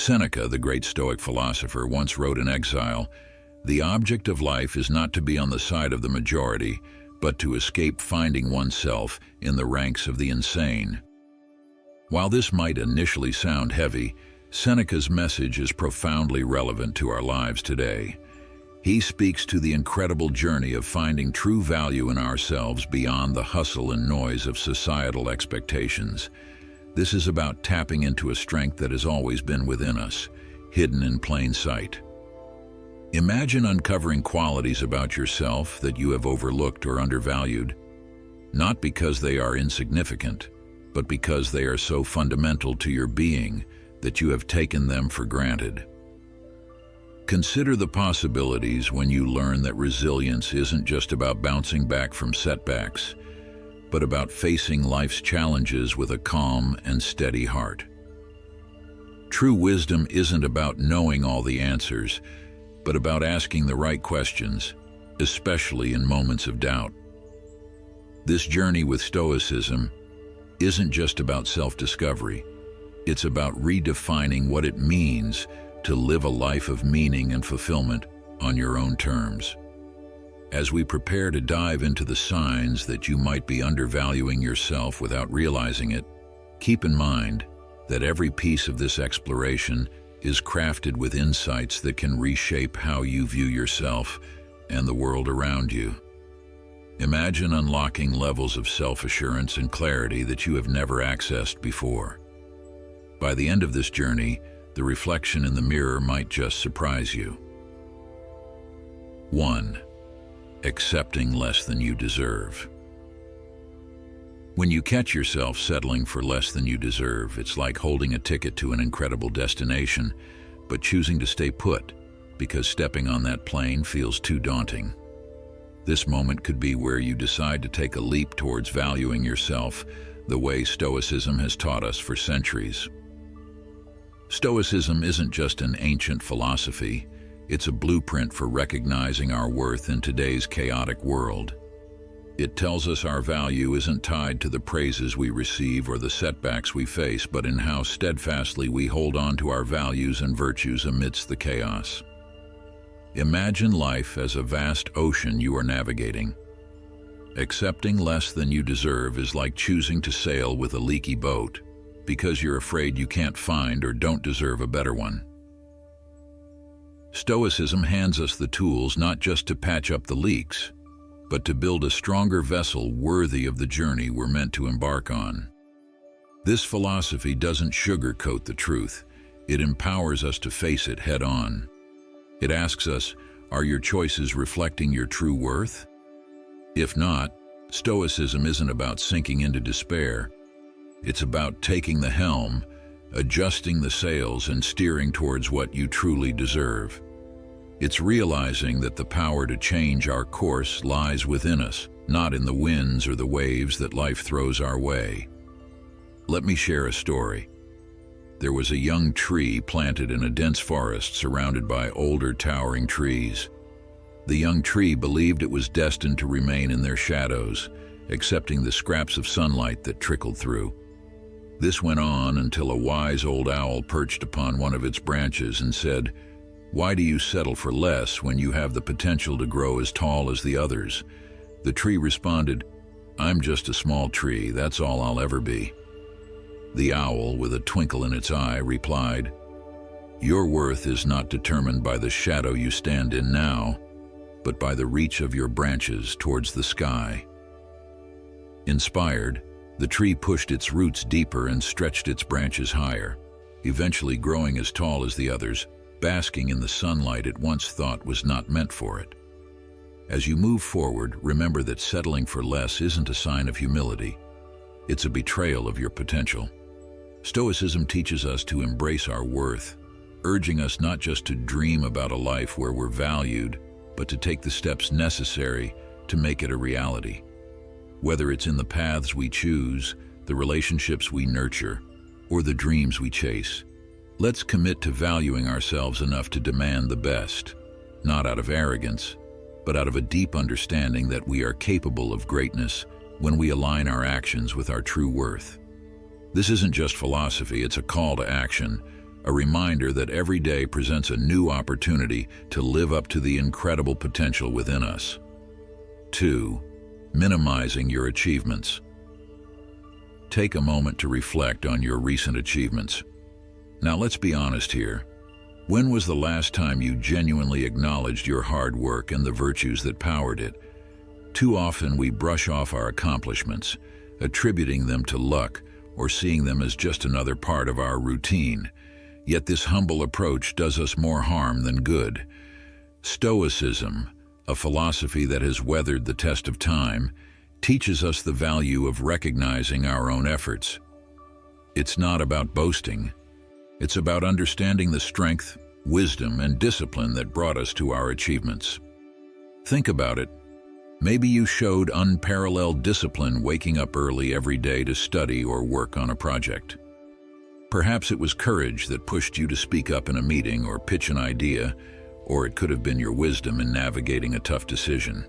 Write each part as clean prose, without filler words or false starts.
Seneca, the great Stoic philosopher, once wrote in exile, "The object of life is not to be on the side of the majority, but to escape finding oneself in the ranks of the insane." While this might initially sound heavy, Seneca's message is profoundly relevant to our lives today. He speaks to the incredible journey of finding true value in ourselves beyond the hustle and noise of societal expectations. This is about tapping into a strength that has always been within us, hidden in plain sight. Imagine uncovering qualities about yourself that you have overlooked or undervalued, not because they are insignificant, but because they are so fundamental to your being that you have taken them for granted. Consider the possibilities when you learn that resilience isn't just about bouncing back from setbacks, but about facing life's challenges with a calm and steady heart. True wisdom isn't about knowing all the answers, but about asking the right questions, especially in moments of doubt. This journey with Stoicism isn't just about self-discovery. It's about redefining what it means to live a life of meaning and fulfillment on your own terms. As we prepare to dive into the signs that you might be undervaluing yourself without realizing it, keep in mind that every piece of this exploration is crafted with insights that can reshape how you view yourself and the world around you. Imagine unlocking levels of self-assurance and clarity that you have never accessed before. By the end of this journey, the reflection in the mirror might just surprise you. 1. Accepting less than you deserve. When you catch yourself settling for less than you deserve, it's like holding a ticket to an incredible destination, but choosing to stay put because stepping on that plane feels too daunting. This moment could be where you decide to take a leap towards valuing yourself the way Stoicism has taught us for centuries. Stoicism isn't just an ancient philosophy, it's a blueprint for recognizing our worth in today's chaotic world. It tells us our value isn't tied to the praises we receive or the setbacks we face, but in how steadfastly we hold on to our values and virtues amidst the chaos. Imagine life as a vast ocean you are navigating. Accepting less than you deserve is like choosing to sail with a leaky boat, because you're afraid you can't find or don't deserve a better one. Stoicism hands us the tools not just to patch up the leaks, but to build a stronger vessel worthy of the journey we're meant to embark on. This philosophy doesn't sugarcoat the truth, it empowers us to face it head-on. It asks us, are your choices reflecting your true worth? If not, Stoicism isn't about sinking into despair. It's about taking the helm, adjusting the sails, and steering towards what you truly deserve. It's realizing that the power to change our course lies within us, not in the winds or the waves that life throws our way. Let me share a story. There was a young tree planted in a dense forest surrounded by older towering trees. The young tree believed it was destined to remain in their shadows, accepting the scraps of sunlight that trickled through. This went on until a wise old owl perched upon one of its branches and said, "Why do you settle for less when you have the potential to grow as tall as the others?" The tree responded, "I'm just a small tree, that's all I'll ever be." The owl, with a twinkle in its eye, replied, "Your worth is not determined by the shadow you stand in now, but by the reach of your branches towards the sky." Inspired, the tree pushed its roots deeper and stretched its branches higher, eventually growing as tall as the others, basking in the sunlight it once thought was not meant for it. As you move forward, remember that settling for less isn't a sign of humility. It's a betrayal of your potential. Stoicism teaches us to embrace our worth, urging us not just to dream about a life where we're valued, but to take the steps necessary to make it a reality. Whether it's in the paths we choose, the relationships we nurture, or the dreams we chase, let's commit to valuing ourselves enough to demand the best, not out of arrogance, but out of a deep understanding that we are capable of greatness when we align our actions with our true worth. This isn't just philosophy, it's a call to action, a reminder that every day presents a new opportunity to live up to the incredible potential within us. 2. Minimizing your achievements. Take a moment to reflect on your recent achievements. Now let's be honest here. When was the last time you genuinely acknowledged your hard work and the virtues that powered it? Too often we brush off our accomplishments, attributing them to luck or seeing them as just another part of our routine. Yet this humble approach does us more harm than good. Stoicism, a philosophy that has weathered the test of time, teaches us the value of recognizing our own efforts. It's not about boasting. It's about understanding the strength, wisdom, and discipline that brought us to our achievements. Think about it. Maybe you showed unparalleled discipline waking up early every day to study or work on a project. Perhaps it was courage that pushed you to speak up in a meeting or pitch an idea, or it could have been your wisdom in navigating a tough decision.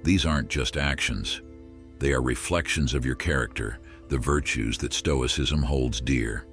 These aren't just actions. They are reflections of your character, the virtues that Stoicism holds dear.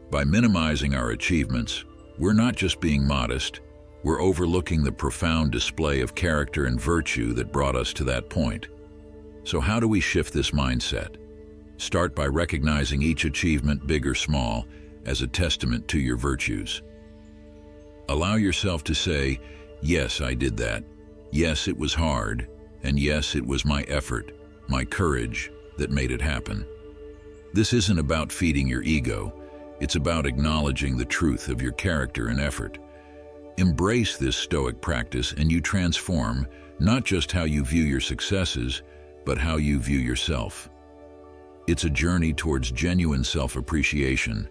By minimizing our achievements, we're not just being modest, we're overlooking the profound display of character and virtue that brought us to that point. So how do we shift this mindset? Start by recognizing each achievement, big or small, as a testament to your virtues. Allow yourself to say, yes, I did that. Yes, it was hard. And yes, it was my effort, my courage, that made it happen. This isn't about feeding your ego. It's about acknowledging the truth of your character and effort. Embrace this Stoic practice and you transform not just how you view your successes, but how you view yourself. It's a journey towards genuine self-appreciation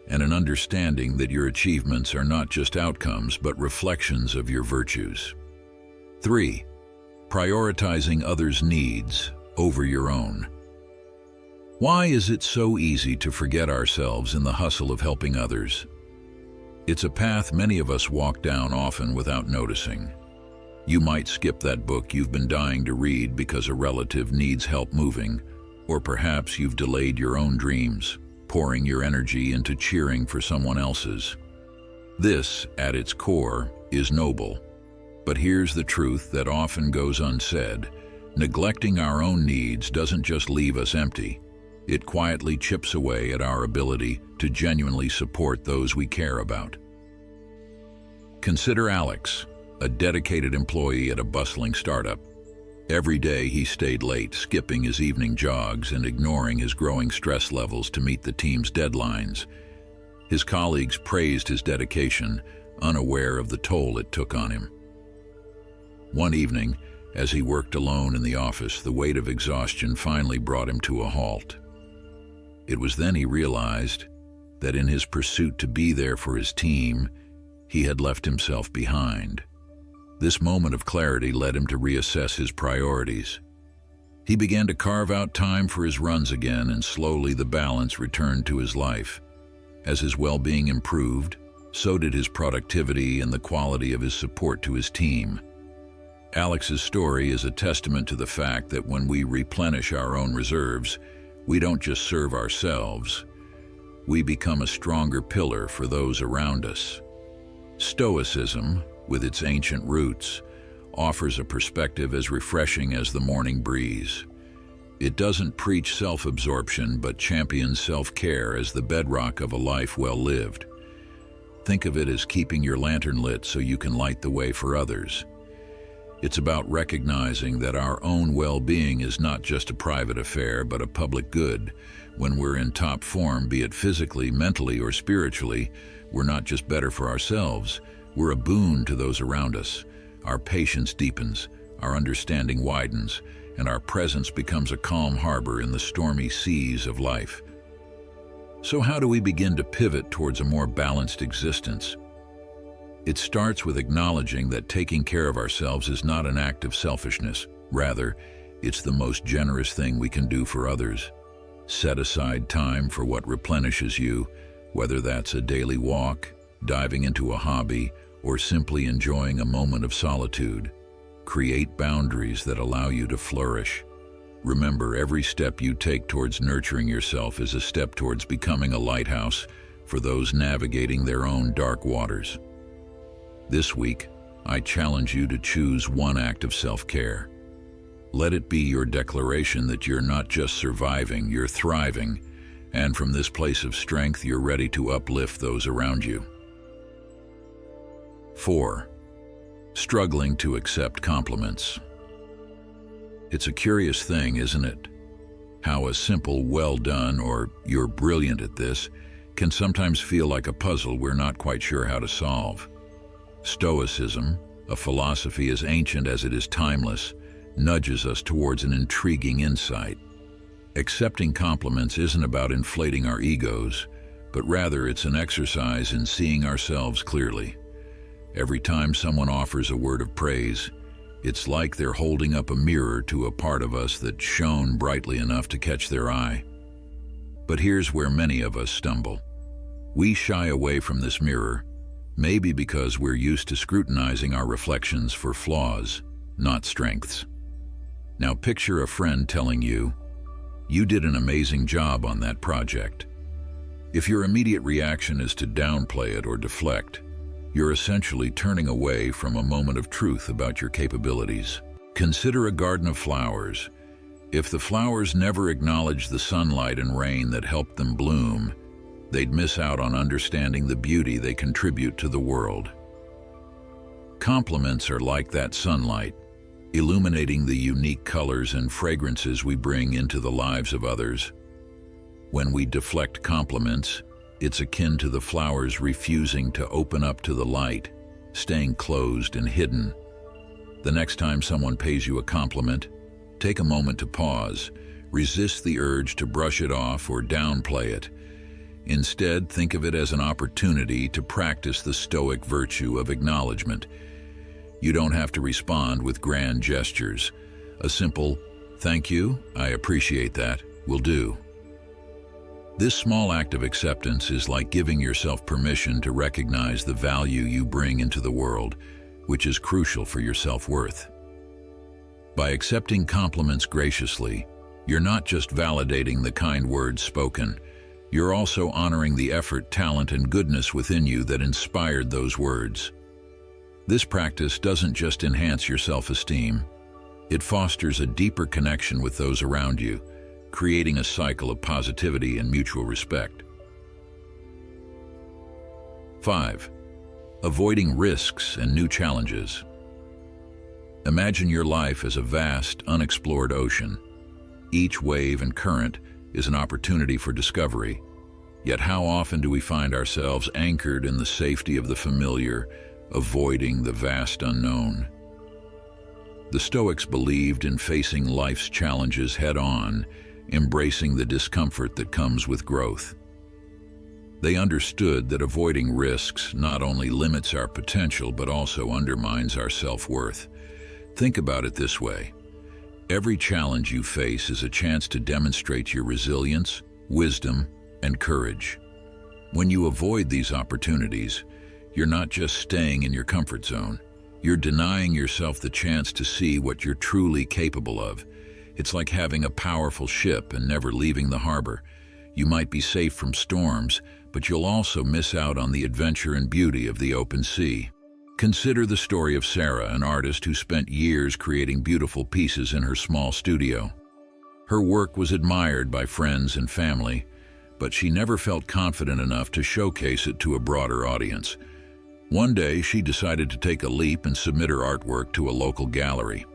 and an understanding that your achievements are not just outcomes, but reflections of your virtues. 3. Prioritizing others' needs over your own. Why is it so easy to forget ourselves in the hustle of helping others? It's a path many of us walk down often without noticing. You might skip that book you've been dying to read because a relative needs help moving, or perhaps you've delayed your own dreams, pouring your energy into cheering for someone else's. This, at its core, is noble. But here's the truth that often goes unsaid. Neglecting our own needs doesn't just leave us empty. It quietly chips away at our ability to genuinely support those we care about. Consider Alex, a dedicated employee at a bustling startup. Every day he stayed late, skipping his evening jogs and ignoring his growing stress levels to meet the team's deadlines. His colleagues praised his dedication, unaware of the toll it took on him. One evening, as he worked alone in the office, the weight of exhaustion finally brought him to a halt. It was then he realized that in his pursuit to be there for his team, he had left himself behind. This moment of clarity led him to reassess his priorities. He began to carve out time for his runs again, and slowly the balance returned to his life. As his well-being improved, so did his productivity and the quality of his support to his team. Alex's story is a testament to the fact that when we replenish our own reserves, we don't just serve ourselves, we become a stronger pillar for those around us. Stoicism, with its ancient roots, offers a perspective as refreshing as the morning breeze. It doesn't preach self-absorption, but champions self-care as the bedrock of a life well lived. Think of it as keeping your lantern lit so you can light the way for others. It's about recognizing that our own well-being is not just a private affair, but a public good. When we're in top form, be it physically, mentally, or spiritually, we're not just better for ourselves, we're a boon to those around us. Our patience deepens, our understanding widens, and our presence becomes a calm harbor in the stormy seas of life. So how do we begin to pivot towards a more balanced existence? It starts with acknowledging that taking care of ourselves is not an act of selfishness. Rather, it's the most generous thing we can do for others. Set aside time for what replenishes you, whether that's a daily walk, diving into a hobby, or simply enjoying a moment of solitude. Create boundaries that allow you to flourish. Remember, every step you take towards nurturing yourself is a step towards becoming a lighthouse for those navigating their own dark waters. This week, I challenge you to choose one act of self-care. Let it be your declaration that you're not just surviving, you're thriving, and from this place of strength, you're ready to uplift those around you. 4. Struggling to accept compliments. It's a curious thing, isn't it? How a simple "well done" or "you're brilliant at this" can sometimes feel like a puzzle we're not quite sure how to solve. Stoicism, a philosophy as ancient as it is timeless, nudges us towards an intriguing insight. Accepting compliments isn't about inflating our egos, but rather it's an exercise in seeing ourselves clearly. Every time someone offers a word of praise, it's like they're holding up a mirror to a part of us that shone brightly enough to catch their eye. But here's where many of us stumble. We shy away from this mirror, maybe because we're used to scrutinizing our reflections for flaws, not strengths. Now picture a friend telling you, "You did an amazing job on that project." If your immediate reaction is to downplay it or deflect, you're essentially turning away from a moment of truth about your capabilities. Consider a garden of flowers. If the flowers never acknowledged the sunlight and rain that helped them bloom, they'd miss out on understanding the beauty they contribute to the world. Compliments are like that sunlight, illuminating the unique colors and fragrances we bring into the lives of others. When we deflect compliments, it's akin to the flowers refusing to open up to the light, staying closed and hidden. The next time someone pays you a compliment, take a moment to pause, resist the urge to brush it off or downplay it. Instead, think of it as an opportunity to practice the Stoic virtue of acknowledgement. You don't have to respond with grand gestures. A simple, "Thank you, I appreciate that," will do. This small act of acceptance is like giving yourself permission to recognize the value you bring into the world, which is crucial for your self-worth. By accepting compliments graciously, you're not just validating the kind words spoken, you're also honoring the effort, talent, and goodness within you that inspired those words. This practice doesn't just enhance your self-esteem, it fosters a deeper connection with those around you, creating a cycle of positivity and mutual respect. 5. Avoiding risks and new challenges. Imagine your life as a vast, unexplored ocean. Each wave and current is an opportunity for discovery. Yet how often do we find ourselves anchored in the safety of the familiar, avoiding the vast unknown? The Stoics believed in facing life's challenges head-on, embracing the discomfort that comes with growth. They understood that avoiding risks not only limits our potential but also undermines our self-worth. Think about it this way. Every challenge you face is a chance to demonstrate your resilience, wisdom, and courage. When you avoid these opportunities, you're not just staying in your comfort zone. You're denying yourself the chance to see what you're truly capable of. It's like having a powerful ship and never leaving the harbor. You might be safe from storms, but you'll also miss out on the adventure and beauty of the open sea. Consider the story of Sarah, an artist who spent years creating beautiful pieces in her small studio. Her work was admired by friends and family, but she never felt confident enough to showcase it to a broader audience. One day, she decided to take a leap and submit her artwork to a local gallery.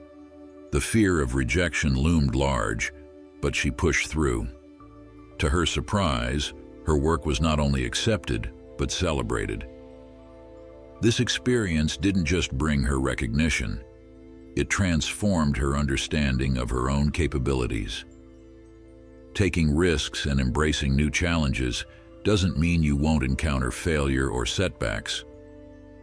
The fear of rejection loomed large, but she pushed through. To her surprise, her work was not only accepted, but celebrated. This experience didn't just bring her recognition, it transformed her understanding of her own capabilities. Taking risks and embracing new challenges doesn't mean you won't encounter failure or setbacks.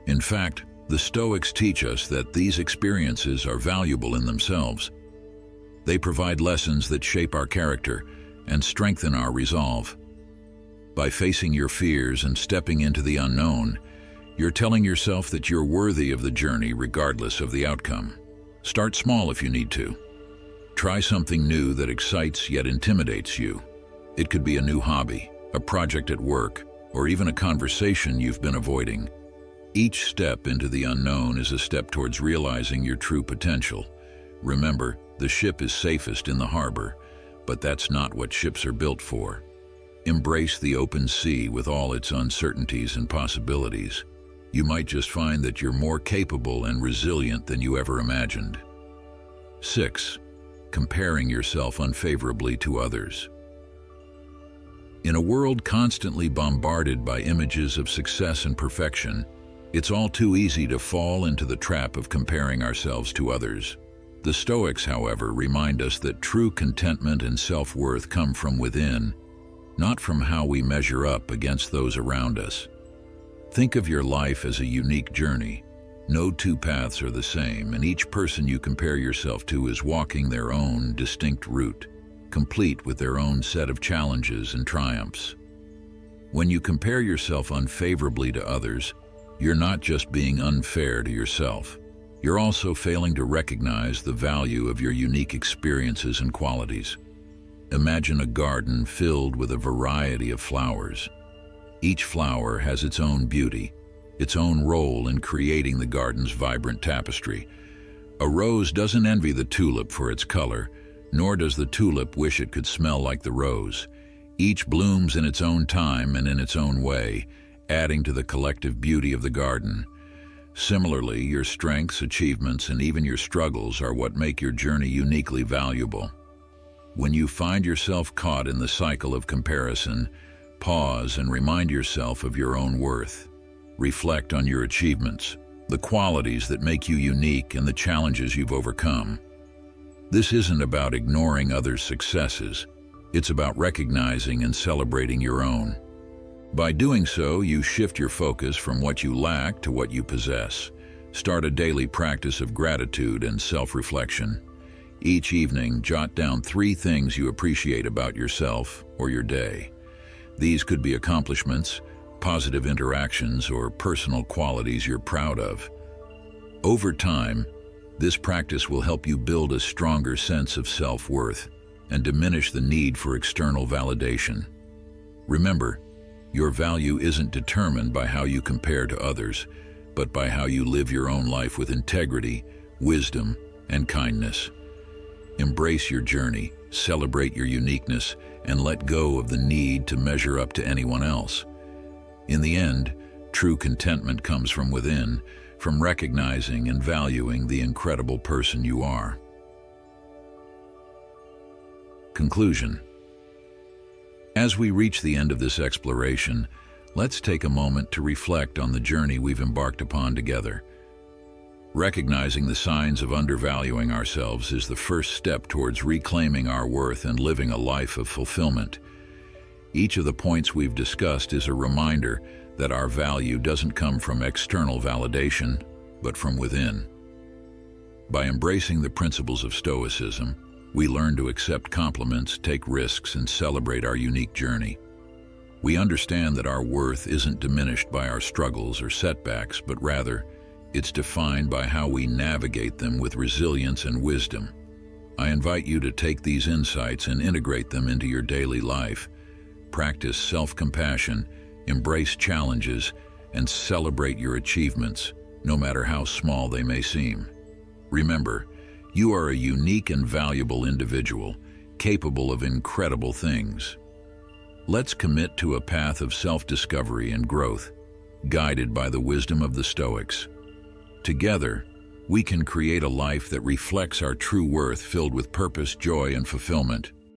In fact, the Stoics teach us that these experiences are valuable in themselves. They provide lessons that shape our character and strengthen our resolve. By facing your fears and stepping into the unknown, you're telling yourself that you're worthy of the journey regardless of the outcome. Start small if you need to. Try something new that excites yet intimidates you. It could be a new hobby, a project at work, or even a conversation you've been avoiding. Each step into the unknown is a step towards realizing your true potential. Remember, the ship is safest in the harbor, but that's not what ships are built for. Embrace the open sea with all its uncertainties and possibilities. You might just find that you're more capable and resilient than you ever imagined. 6. Comparing yourself unfavorably to others. In a world constantly bombarded by images of success and perfection, it's all too easy to fall into the trap of comparing ourselves to others. The Stoics, however, remind us that true contentment and self-worth come from within, not from how we measure up against those around us. Think of your life as a unique journey. No two paths are the same, and each person you compare yourself to is walking their own distinct route, complete with their own set of challenges and triumphs. When you compare yourself unfavorably to others, you're not just being unfair to yourself. You're also failing to recognize the value of your unique experiences and qualities. Imagine a garden filled with a variety of flowers. Each flower has its own beauty, its own role in creating the garden's vibrant tapestry. A rose doesn't envy the tulip for its color, nor does the tulip wish it could smell like the rose. Each blooms in its own time and in its own way, adding to the collective beauty of the garden. Similarly, your strengths, achievements, and even your struggles are what make your journey uniquely valuable. When you find yourself caught in the cycle of comparison, pause and remind yourself of your own worth. Reflect on your achievements, the qualities that make you unique, and the challenges you've overcome. This isn't about ignoring others' successes. It's about recognizing and celebrating your own. By doing so, you shift your focus from what you lack to what you possess. Start a daily practice of gratitude and self-reflection. Each evening, jot down 3 things you appreciate about yourself or your day. These could be accomplishments, positive interactions, or personal qualities you're proud of. Over time, this practice will help you build a stronger sense of self-worth and diminish the need for external validation. Remember, your value isn't determined by how you compare to others, but by how you live your own life with integrity, wisdom, and kindness. Embrace your journey, celebrate your uniqueness, and let go of the need to measure up to anyone else. In the end, true contentment comes from within, from recognizing and valuing the incredible person you are. Conclusion. As we reach the end of this exploration, let's take a moment to reflect on the journey we've embarked upon together. Recognizing the signs of undervaluing ourselves is the first step towards reclaiming our worth and living a life of fulfillment. Each of the points we've discussed is a reminder that our value doesn't come from external validation, but from within. By embracing the principles of Stoicism, we learn to accept compliments, take risks, and celebrate our unique journey. We understand that our worth isn't diminished by our struggles or setbacks, but rather, it's defined by how we navigate them with resilience and wisdom. I invite you to take these insights and integrate them into your daily life. Practice self-compassion, embrace challenges, and celebrate your achievements, no matter how small they may seem. Remember, you are a unique and valuable individual, capable of incredible things. Let's commit to a path of self-discovery and growth, guided by the wisdom of the Stoics. Together, we can create a life that reflects our true worth, filled with purpose, joy, and fulfillment.